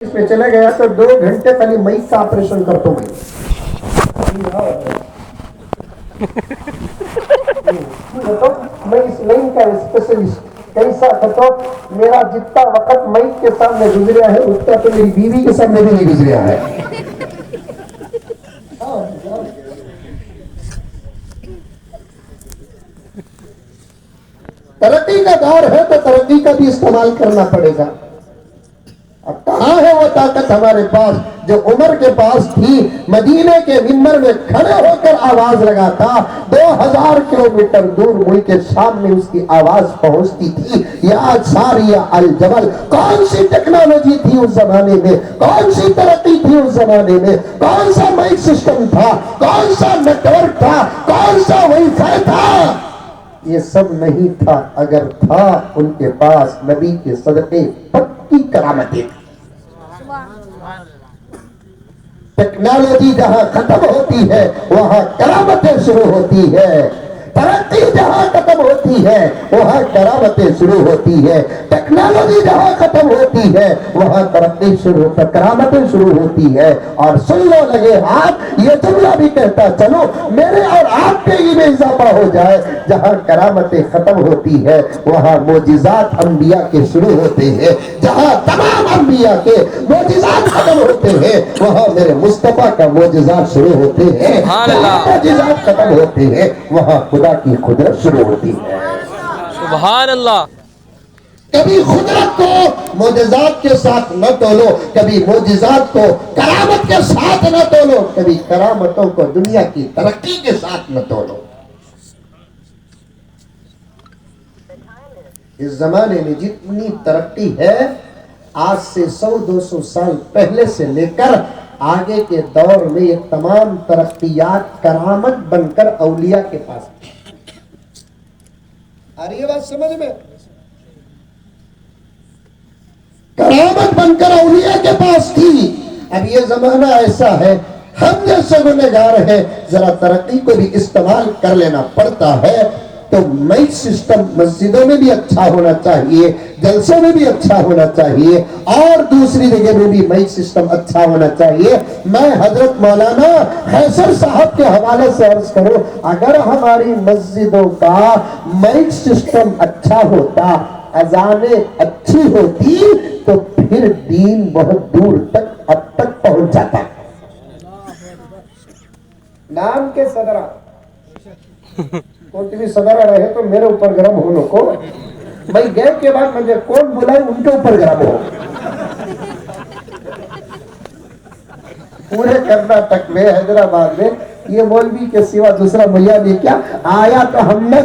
اس میں چلا گیا تو 2 گھنٹے خالی مئی کا آپریشن کرتا ہوں میں اس مئی کا اسپیشلسٹ کیسا کرتا ہوں. میرا جتنا وقت مئی کے سامنے گزریا ہے اتنا تو میری بیوی کے سامنے بھی نہیں گزریا ہے. ترقی کا دور ہے تو ترقی کا بھی استعمال کرنا پڑے گا. اب کہاں ہے وہ طاقت ہمارے پاس جو عمر کے پاس تھی؟ مدینے کے منبر میں کھڑے ہو کر آواز لگاتا. 2000 کلومیٹر دور ملک شام میں اس کی آواز پہنچتی تھی. یا ساریہ الجبل. کون سی ٹیکنالوجی تھی اس زمانے میں؟ کون سی ترقی تھی اس زمانے میں؟ کون سا مائک سسٹم تھا؟ کون سا نیٹ ورک تھا؟ کون سا وائی فائی تھا؟ یہ سب نہیں تھا. اگر تھا ان کے پاس نبی کے صدقے پکی کرامتیں. ٹیکنالوجی جہاں ختم ہوتی ہے وہاں کرامتیں شروع ہوتی ہے. ترقی جہاں ختم ہوتی ہے وہاں کرامتیں شروع ہوتی ہے. ٹیکنالوجی جہاں ختم ہوتی ہے وہاں ترقی شروع کرامتیں شروع ہوتی ہے. اور سن لو لگے ہاتھ یہ جملہ بھی کہتا چلو میرے اور آپ کے ہی میں اضافہ ہو جائے. جہاں کرامتیں ختم ہوتی ہے وہاں معجزات انبیاء کے شروع ہوتے ہیں. جہاں تمام انبیاء کے معجزات ختم ہوتے ہیں وہاں میرے مصطفیٰ کا معجزات شروع ہوتے ہیں. جہاں معجزات ختم ہوتے ہیں وہاں خدا کی قدرت شروع ہوتی ہے. سبحان اللہ. کبھی قدرت کو معجزات کے ساتھ نہ تولو, کبھی معجزات کو کرامت کے ساتھ نہ تولو, کبھی کرامتوں کو دنیا کی ترقی کے ساتھ نہ تولو. اس زمانے میں جتنی ترقی ہے آج سے 100-200 سال پہلے سے لے کر آگے کے دور میں یہ تمام ترقیات کرامت بن کر اولیاء کے پاس. آ رہی ہے بات سمجھ میں؟ کرامت بن کر اولیاء کے پاس تھی. اب یہ زمانہ ایسا ہے ہم جیسے گنہگار ہیں ذرا ترقی کو بھی استعمال کر لینا پڑتا ہے. تو مائک سسٹم مسجدوں میں بھی اچھا ہونا چاہیے, جلسوں میں بھی اچھا ہونا چاہیے, اور دوسری جگہ میں بھی مائک سسٹم اچھا ہونا چاہیے. میں حضرت مولانا حیصر صاحب کے حوالے سے عرض کروں, اگر ہماری مسجدوں کا مائک سسٹم اچھا ہوتا, اذانیں اچھی ہوتی, تو پھر دین بہت دور تک اب تک پہنچ جاتا. نام کے صدرہ کوئی بھی صدرہ رہے تو میرے اوپر گرم ہونے کو بھائی گئے کے بعد مجھے کون بلائے ان کے اوپر گرم ہو. پورے کرناٹک میں حیدرآباد میں یہ مولوی کے سوا دوسرا ملیا بھی کیا آیا تو ہم نے